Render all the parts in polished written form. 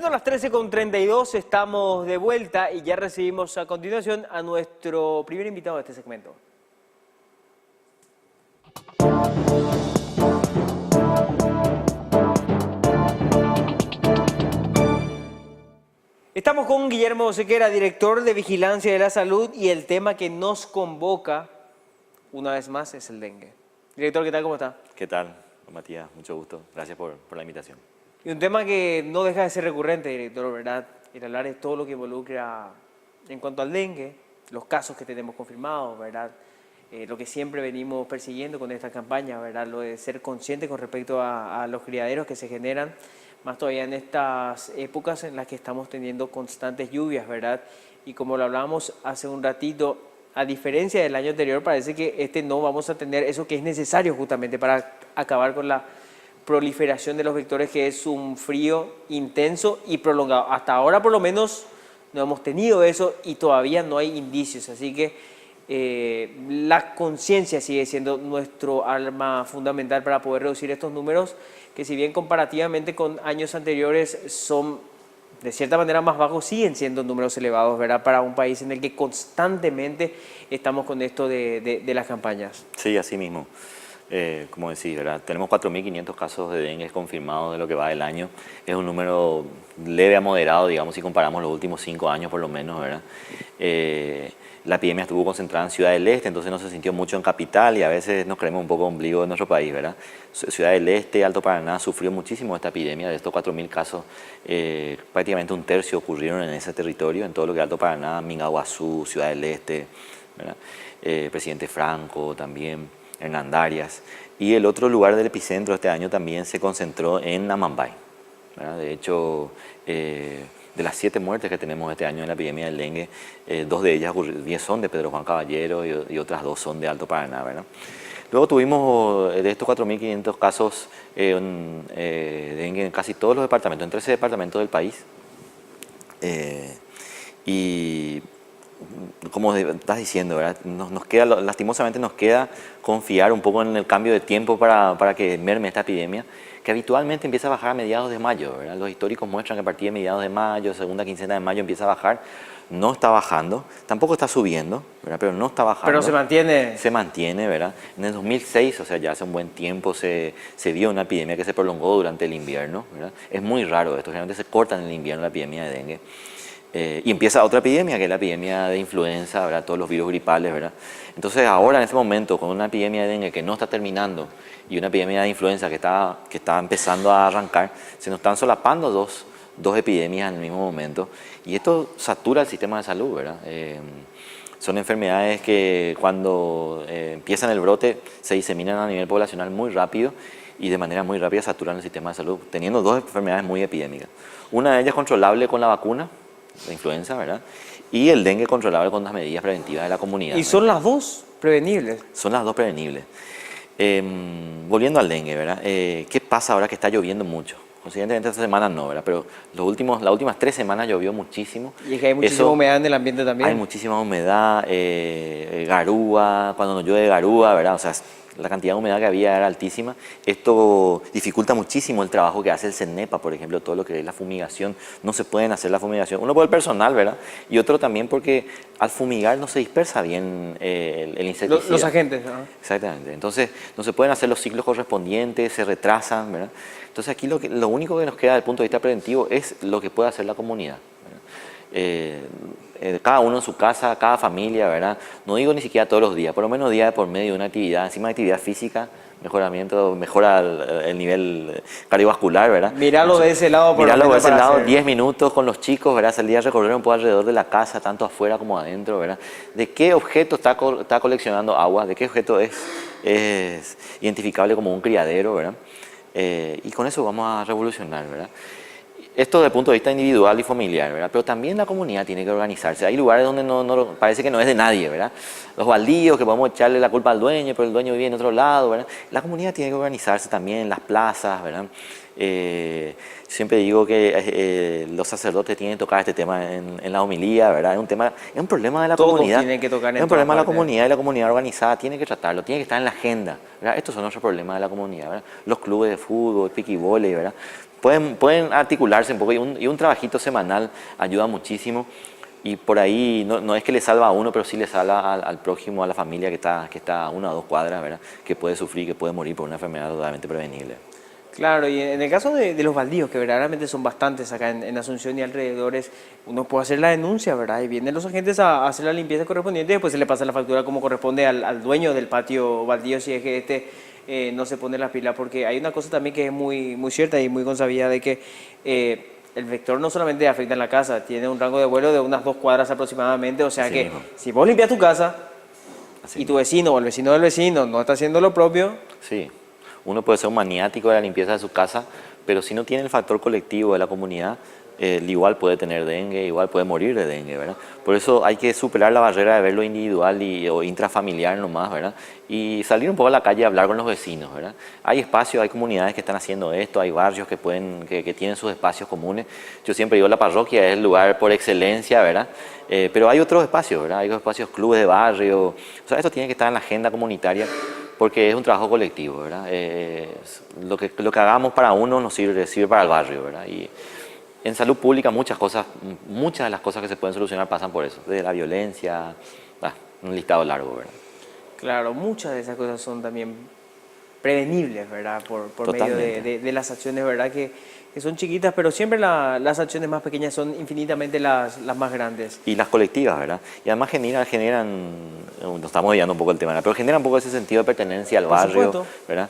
Siendo las 13:32, estamos de vuelta y ya recibimos a continuación a nuestro primer invitado de este segmento. Estamos con Guillermo Sequera, director de Vigilancia de la Salud, y el tema que nos convoca una vez más es el dengue. Director, ¿qué tal? ¿Cómo está? ¿Qué tal, Matías? Mucho gusto. Gracias por la invitación. Y un tema que no deja de ser recurrente, director, ¿verdad? El hablar de todo lo que involucra en cuanto al dengue, los casos que tenemos confirmados, ¿verdad? Lo que siempre venimos persiguiendo con esta campaña, ¿verdad? Lo de ser consciente con respecto a los criaderos que se generan, más todavía en estas épocas en las que estamos teniendo constantes lluvias, ¿verdad? Y como lo hablábamos hace un ratito, a diferencia del año anterior, parece que no vamos a tener eso que es necesario justamente para acabar con la proliferación de los vectores, que es un frío intenso y prolongado. Hasta ahora por lo menos no hemos tenido eso y todavía no hay indicios, así que la conciencia sigue siendo nuestro arma fundamental para poder reducir estos números, que si bien comparativamente con años anteriores son de cierta manera más bajos, siguen siendo números elevados, ¿verdad? Para un país en el que constantemente estamos con esto de las campañas. Sí, así mismo. Como decís, ¿verdad? Tenemos 4.500 casos de dengue confirmados de lo que va del año. Es un número leve a moderado, digamos, si comparamos los últimos 5 años por lo menos, ¿verdad? La epidemia estuvo concentrada en Ciudad del Este, entonces no se sintió mucho en Capital y a veces nos creemos un poco ombligo de nuestro país, ¿verdad? Ciudad del Este, Alto Paraná sufrió muchísimo esta epidemia. De estos 4.000 casos, prácticamente un tercio ocurrieron en ese territorio, en todo lo que es Alto Paraná, Mingaguazú, Ciudad del Este, ¿verdad? Presidente Franco también, Hernandarias. Y el otro lugar del epicentro este año también se concentró en Amambay, ¿verdad? De hecho, de las 7 muertes que tenemos este año en la epidemia del dengue, 2 de ellas 10 son de Pedro Juan Caballero y otras 2 son de Alto Paraná, ¿verdad? Luego tuvimos de estos 4.500 casos de dengue en casi todos los departamentos, en 13 departamentos del país. Y como estás diciendo, ¿verdad? Lastimosamente nos queda confiar un poco en el cambio de tiempo para que merme esta epidemia, que habitualmente empieza a bajar a mediados de mayo, ¿verdad? Los históricos muestran que a partir de mediados de mayo, segunda quincena de mayo empieza a bajar. No está bajando, tampoco está subiendo, ¿verdad? Pero no está bajando. Pero se mantiene. Se mantiene, ¿verdad? En el 2006, o sea, ya hace un buen tiempo, se vio una epidemia que se prolongó durante el invierno, ¿verdad? Es muy raro esto, generalmente se corta en el invierno la epidemia de dengue. Y empieza otra epidemia, que es la epidemia de influenza, ¿verdad? Todos los virus gripales, ¿verdad? Entonces ahora en este momento, con una epidemia de dengue que no está terminando y una epidemia de influenza que está empezando a arrancar, se nos están solapando dos epidemias en el mismo momento, y esto satura el sistema de salud, ¿verdad? Son enfermedades que cuando empiezan el brote se diseminan a nivel poblacional muy rápido y de manera muy rápida saturan el sistema de salud, teniendo 2 enfermedades muy epidémicas. Una de ellas controlable con la vacuna, la influenza, ¿verdad? Y el dengue controlable con las medidas preventivas de la comunidad. ¿Y son las 2 prevenibles? Son las 2 prevenibles. Volviendo al dengue, ¿verdad? ¿Qué pasa ahora que está lloviendo mucho? Consiguientemente esta semana no, ¿verdad? Pero las últimas 3 semanas llovió muchísimo. Y es que hay muchísima humedad en el ambiente también. Hay muchísima humedad, garúa, cuando nos llueve garúa, ¿verdad? O sea, la cantidad de humedad que había era altísima. Esto dificulta muchísimo el trabajo que hace el CENEPA, por ejemplo, todo lo que es la fumigación. No se pueden hacer la fumigación. Uno por el personal, ¿verdad? Y otro también porque al fumigar no se dispersa bien el insecticida. Los agentes, ¿no? Exactamente. Entonces, no se pueden hacer los ciclos correspondientes, se retrasan, ¿verdad? Entonces, aquí lo único que nos queda desde el punto de vista preventivo es lo que puede hacer la comunidad, ¿verdad? Cada uno en su casa, cada familia, ¿verdad? No digo ni siquiera todos los días, por lo menos día por medio de una actividad, encima de actividad física, mejora el nivel cardiovascular, ¿verdad? Mirarlo de ese lado. Mirarlo de ese lado, 10 minutos con los chicos, ¿verdad? Salir a recorrer un poco alrededor de la casa, tanto afuera como adentro, ¿verdad? ¿De qué objeto está coleccionando agua? ¿De qué objeto es identificable como un criadero, ¿verdad? Y con eso vamos a revolucionar, ¿verdad? Esto desde el punto de vista individual y familiar, ¿verdad? Pero también la comunidad tiene que organizarse. Hay lugares donde parece que no es de nadie, ¿verdad? Los baldíos, que podemos echarle la culpa al dueño, pero el dueño vive en otro lado, ¿verdad? La comunidad tiene que organizarse también en las plazas, ¿verdad? Siempre digo que los sacerdotes tienen que tocar este tema en la homilía, ¿verdad? Es un problema de la Todos comunidad. tienen que tocar en Es un problema de la todas comunidad y la comunidad organizada tiene que tratarlo, tiene que estar en la agenda, ¿verdad? Estos son nuestros problemas de la comunidad, ¿verdad? Los clubes de fútbol, piquibole, ¿verdad? Pueden articularse un poco y un trabajito semanal ayuda muchísimo. Y por ahí no es que le salva a uno, pero sí le salva al prójimo, a la familia que está a 1 o 2 cuadras, ¿verdad? Que puede sufrir, que puede morir por una enfermedad totalmente prevenible. Claro, y en el caso de los baldíos, que verdaderamente son bastantes acá en Asunción y alrededores, uno puede hacer la denuncia, ¿verdad? Y vienen los agentes a hacer la limpieza correspondiente y después se le pasa la factura como corresponde al dueño del patio baldío si es que no se pone las pilas, porque hay una cosa también que es muy cierta y muy consabida de que el vector no solamente afecta en la casa, tiene un rango de vuelo de unas 2 cuadras aproximadamente, o sea Así que mismo. si vos limpias tu casa Así y tu mismo. vecino o el vecino del vecino no está haciendo lo propio, Sí, uno puede ser un maniático de la limpieza de su casa, pero si no tiene el factor colectivo de la comunidad, igual puede tener dengue, igual puede morir de dengue, ¿verdad? Por eso hay que superar la barrera de ver lo individual o intrafamiliar nomás, ¿verdad? Y salir un poco a la calle y hablar con los vecinos, ¿verdad? Hay espacios, hay comunidades que están haciendo esto, hay barrios que tienen sus espacios comunes. Yo siempre digo, la parroquia es el lugar por excelencia, ¿verdad? Pero hay otros espacios, ¿verdad? Hay otros espacios, clubes de barrio. O sea, esto tiene que estar en la agenda comunitaria porque es un trabajo colectivo, ¿verdad? Lo que hagamos para uno nos sirve para el barrio, ¿verdad? Y en salud pública muchas de las cosas que se pueden solucionar pasan por eso, desde la violencia, un listado largo, ¿verdad? claro, muchas de esas cosas son también prevenibles, ¿verdad? Por medio Totalmente. de las acciones, ¿verdad? Que son chiquitas, pero siempre las acciones más pequeñas son infinitamente las más grandes. Y las colectivas, ¿verdad? Y además nos estamos guiando un poco el tema, ¿verdad? Pero generan un poco ese sentido de pertenencia al Por barrio, supuesto. ¿verdad?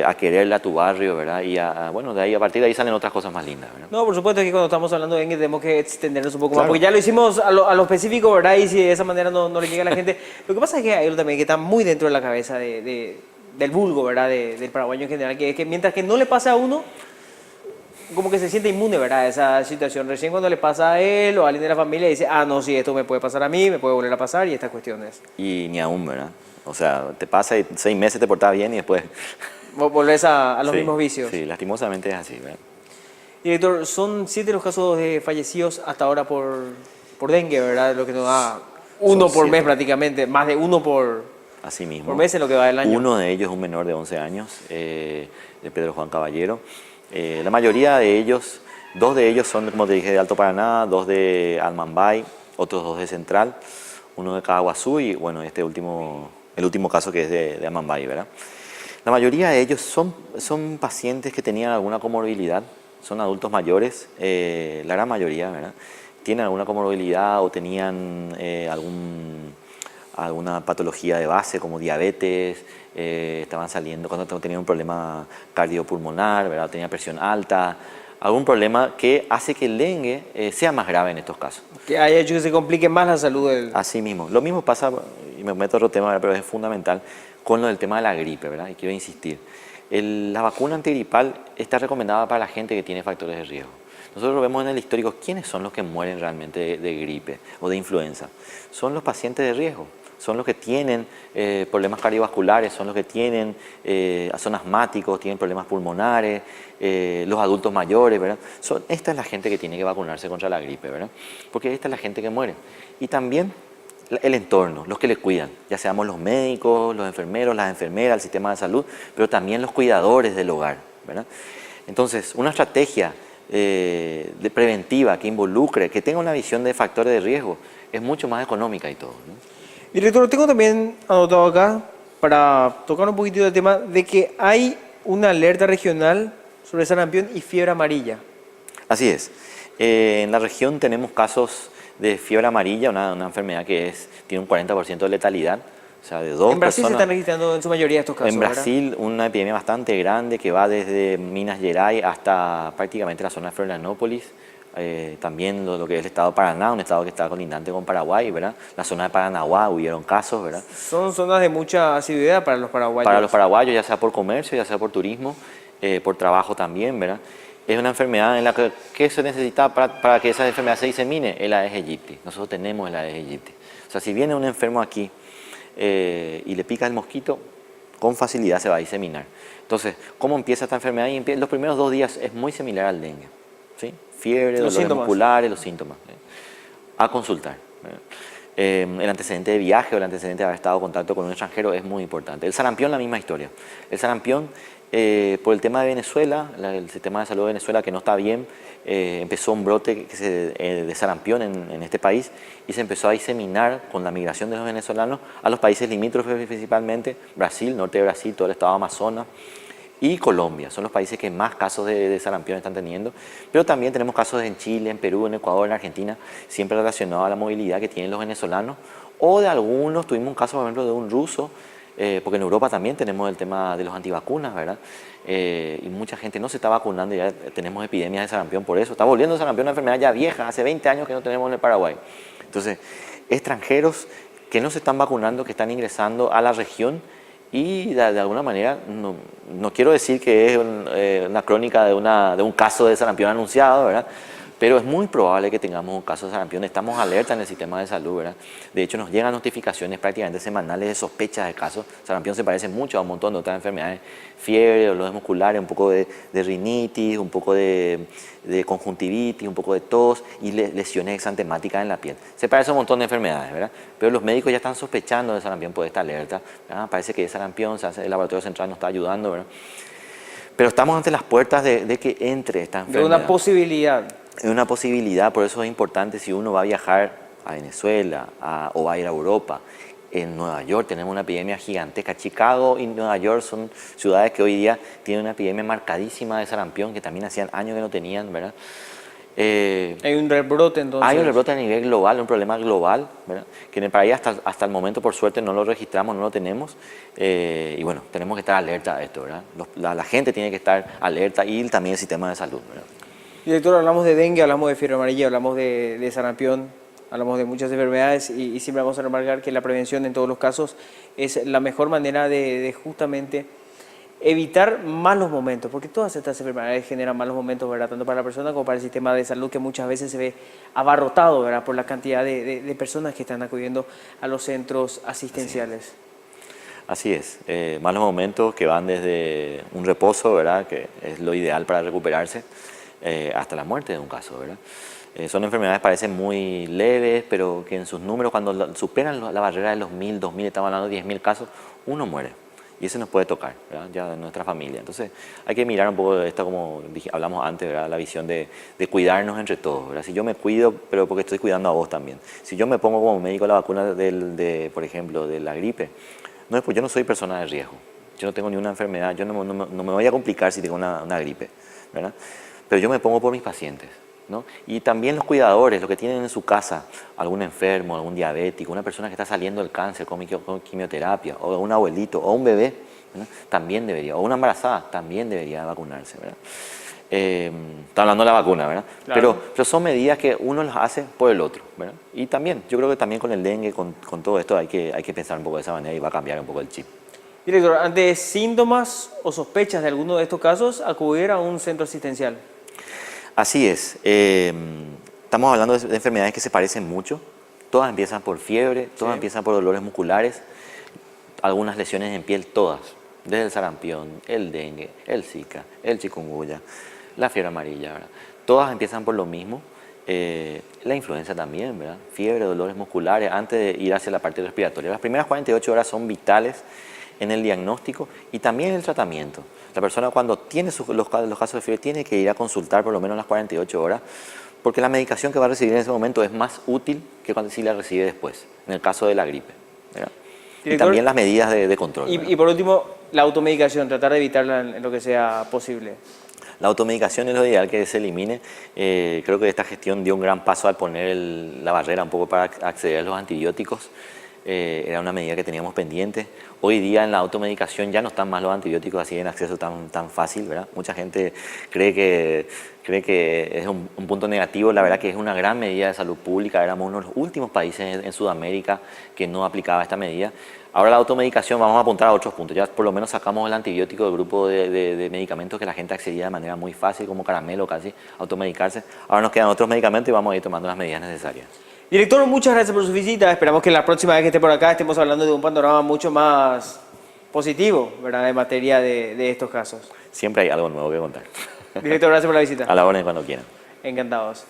A quererle a tu barrio, ¿verdad? Y bueno, a partir de ahí salen otras cosas más lindas, ¿verdad? No, por supuesto que cuando estamos hablando de dengue tenemos que extendernos un poco más, Claro. porque ya lo hicimos a lo específico, ¿verdad? Y si de esa manera no le llega a la gente. Lo que pasa es que hay algo también que está muy dentro de la cabeza del vulgo, ¿verdad? Del paraguayo en general, que es que mientras que no le pasa a uno, como que se siente inmune, ¿verdad? A esa situación. Recién cuando le pasa a él o a alguien de la familia dice, ah, no, sí, esto me puede pasar a mí, me puede volver a pasar y estas cuestiones. Y ni aún, ¿verdad? O sea, te pasa y 6 meses te portás bien y después... Volvés a los Sí, mismos vicios. Sí, lastimosamente es así, ¿verdad? Director, son 7 los casos de fallecidos hasta ahora por dengue, ¿verdad? Lo que nos da uno Son por mes 7. prácticamente, más de uno por Así mismo. mes en lo que va del año. Uno de ellos es un menor de 11 años, de Pedro Juan Caballero. La mayoría de ellos, 2 de ellos son, como te dije, de Alto Paraná, 2 de Almambay, otros 2 de Central, uno de Caguazú y, bueno, el último caso que es de Amambay, ¿verdad? La mayoría de ellos son pacientes que tenían alguna comorbilidad, son adultos mayores, la gran mayoría, ¿verdad? Tienen alguna comorbilidad o tenían alguna patología de base como diabetes, estaban saliendo cuando tenían un problema cardiopulmonar, ¿verdad? Tenían presión alta, algún problema que hace que el dengue sea más grave en estos casos. Que haya hecho que se complique más la salud del... Así mismo. Lo mismo pasa, y me meto a otro tema, ¿verdad? Pero es fundamental, con lo del tema de la gripe, ¿verdad? Y quiero insistir. La vacuna antigripal está recomendada para la gente que tiene factores de riesgo. Nosotros vemos en el histórico quiénes son los que mueren realmente de gripe o de influenza. Son los pacientes de riesgo, son los que tienen problemas cardiovasculares, son los que son asmáticos, tienen problemas pulmonares, los adultos mayores, ¿verdad? Esta es la gente que tiene que vacunarse contra la gripe, ¿verdad? Porque esta es la gente que muere. Y también el entorno, los que le cuidan, ya seamos los médicos, los enfermeros, las enfermeras, el sistema de salud, pero también los cuidadores del hogar, ¿verdad? Entonces, una estrategia preventiva que involucre, que tenga una visión de factores de riesgo, es mucho más económica y todo, ¿no? Director, tengo también anotado acá, para tocar un poquitito del tema, de que hay una alerta regional sobre sarampión y fiebre amarilla. Así es. En la región tenemos casos de fiebre amarilla, una enfermedad que tiene un 40% de letalidad. O sea, de 2 En Brasil se personas. están registrando en su mayoría estos casos, En Brasil, una epidemia bastante grande que va desde Minas Gerais hasta prácticamente la zona de Florianópolis. También lo que es el estado de Paraná, un estado que está colindante con Paraguay, ¿verdad? La zona de Paranaguá hubieron casos, ¿verdad? Son zonas de mucha asiduidad para los paraguayos. Para los paraguayos, ya sea por comercio, ya sea por turismo, por trabajo también, ¿verdad? Es una enfermedad en la que se necesita para que esa enfermedad se disemine, el Aedes aegypti. Nosotros tenemos el Aedes aegypti. O sea, si viene un enfermo aquí y le pica el mosquito, con facilidad se va a diseminar. Entonces, ¿cómo empieza esta enfermedad? Los primeros 2 días es muy similar al dengue, ¿sí? Fiebre, dolores musculares, los síntomas. A consultar. El antecedente de viaje o el antecedente de haber estado en contacto con un extranjero es muy importante. El sarampión, la misma historia. El sarampión, por el tema de Venezuela, el sistema de salud de Venezuela que no está bien, empezó un brote de sarampión en este país y se empezó a diseminar con la migración de los venezolanos a los países limítrofes, principalmente Brasil, norte de Brasil, todo el estado de Amazonas y Colombia. Son los países que más casos de sarampión están teniendo, pero también tenemos casos en Chile, en Perú, en Ecuador, en Argentina, siempre relacionados a la movilidad que tienen los venezolanos o de algunos. Tuvimos un caso, por ejemplo, de un ruso, porque en Europa también tenemos el tema de los antivacunas, ¿verdad? Y mucha gente no se está vacunando y ya tenemos epidemias de sarampión por eso. Está volviendo el sarampión una enfermedad ya vieja, hace 20 años que no tenemos en el Paraguay. Entonces, extranjeros que no se están vacunando, que están ingresando a la región y de alguna manera, no quiero decir que es una crónica de un caso de sarampión anunciado, ¿verdad? Pero es muy probable que tengamos un caso de sarampión. Estamos alerta en el sistema de salud, ¿verdad? De hecho, nos llegan notificaciones prácticamente semanales de sospechas de casos. Sarampión se parece mucho a un montón de otras enfermedades. Fiebre, dolores musculares, un poco de rinitis, un poco de conjuntivitis, un poco de tos y lesiones exantemáticas en la piel. Se parece a un montón de enfermedades, ¿verdad? Pero los médicos ya están sospechando de sarampión por esta alerta. Parece que es sarampión, el laboratorio central nos está ayudando, ¿verdad? Pero estamos ante las puertas de que entre esta enfermedad. De una posibilidad. Es una posibilidad, por eso es importante si uno va a viajar a Venezuela o va a ir a Europa. En Nueva York tenemos una epidemia gigantesca. Chicago y Nueva York son ciudades que hoy día tienen una epidemia marcadísima de sarampión, que también hacían años que no tenían, ¿verdad? Hay un rebrote entonces. Hay un rebrote a nivel global, un problema global, ¿verdad? Que en el país hasta el momento, por suerte, no lo registramos, no lo tenemos. Y bueno, tenemos que estar alerta a esto, ¿verdad? La gente tiene que estar alerta y también el sistema de salud, ¿verdad? Director, hablamos de dengue, hablamos de fiebre amarilla, hablamos de sarampión, hablamos de muchas enfermedades y siempre vamos a remarcar que la prevención en todos los casos es la mejor manera de justamente evitar malos momentos, porque todas estas enfermedades generan malos momentos, ¿verdad? Tanto para la persona como para el sistema de salud, que muchas veces se ve abarrotado, ¿verdad? Por la cantidad de personas que están acudiendo a los centros asistenciales. Así es, malos momentos que van desde un reposo, ¿verdad? Que es lo ideal para recuperarse, hasta la muerte de un caso, ¿verdad? Son enfermedades que parecen muy leves, pero que en sus números, cuando superan la barrera de los 1000, 2000, estamos hablando de 10.000 casos, uno muere. Y eso nos puede tocar, ¿verdad? Ya de nuestra familia. Entonces hay que mirar un poco de esto, como hablamos antes, ¿verdad? La visión de cuidarnos entre todos, ¿verdad? Si yo me cuido, pero porque estoy cuidando a vos también. Si yo me pongo como médico la vacuna por ejemplo, de la gripe, pues yo no soy persona de riesgo. Yo no tengo ninguna enfermedad, yo no me voy a complicar si tengo una gripe, ¿verdad? Pero yo me pongo por mis pacientes, ¿no? Y también los cuidadores, los que tienen en su casa algún enfermo, algún diabético, una persona que está saliendo del cáncer con quimioterapia, o un abuelito, o un bebé, ¿verdad? También debería, o una embarazada, también debería vacunarse, ¿verdad? Está hablando de la vacuna, ¿verdad? Claro. Pero son medidas que uno las hace por el otro, ¿verdad? Y también, yo creo que también con el dengue, con todo esto, hay que pensar un poco de esa manera y va a cambiar un poco el chip. Director, ante síntomas o sospechas de alguno de estos casos, acudir a un centro asistencial. Así es. Estamos hablando de enfermedades que se parecen mucho. Todas empiezan por fiebre, todas empiezan por dolores musculares, algunas lesiones en piel, todas. Desde el sarampión, el dengue, el zika, el chikungunya, la fiebre amarilla, ¿verdad? Todas empiezan por lo mismo. La influenza también, ¿verdad? Fiebre, dolores musculares, antes de ir hacia la parte respiratoria. Las primeras 48 horas son vitales en el diagnóstico y también en el tratamiento. La persona cuando tiene los casos de fiebre tiene que ir a consultar por lo menos las 48 horas, porque la medicación que va a recibir en ese momento es más útil que cuando sí la recibe después, en el caso de la gripe, ¿verdad? Director, y también las medidas de control. Y por último, la automedicación, tratar de evitarla en lo que sea posible. La automedicación es lo ideal que se elimine. Creo que esta gestión dio un gran paso al poner la barrera un poco para acceder a los antibióticos. Era una medida que teníamos pendiente. Hoy día en la automedicación ya no están más los antibióticos así en acceso tan fácil, ¿verdad? Mucha gente cree que es un punto negativo. La verdad que es una gran medida de salud pública. Éramos uno de los últimos países en Sudamérica que no aplicaba esta medida. Ahora la automedicación vamos a apuntar a otros puntos. Ya por lo menos sacamos el antibiótico del grupo de medicamentos que la gente accedía de manera muy fácil, como caramelo casi, automedicarse. Ahora nos quedan otros medicamentos y vamos a ir tomando las medidas necesarias. Director, muchas gracias por su visita. Esperamos que la próxima vez que esté por acá estemos hablando de un panorama mucho más positivo, ¿verdad?, en materia de estos casos. Siempre hay algo nuevo que contar. Director, gracias por la visita. A la orden cuando quieran. Encantados.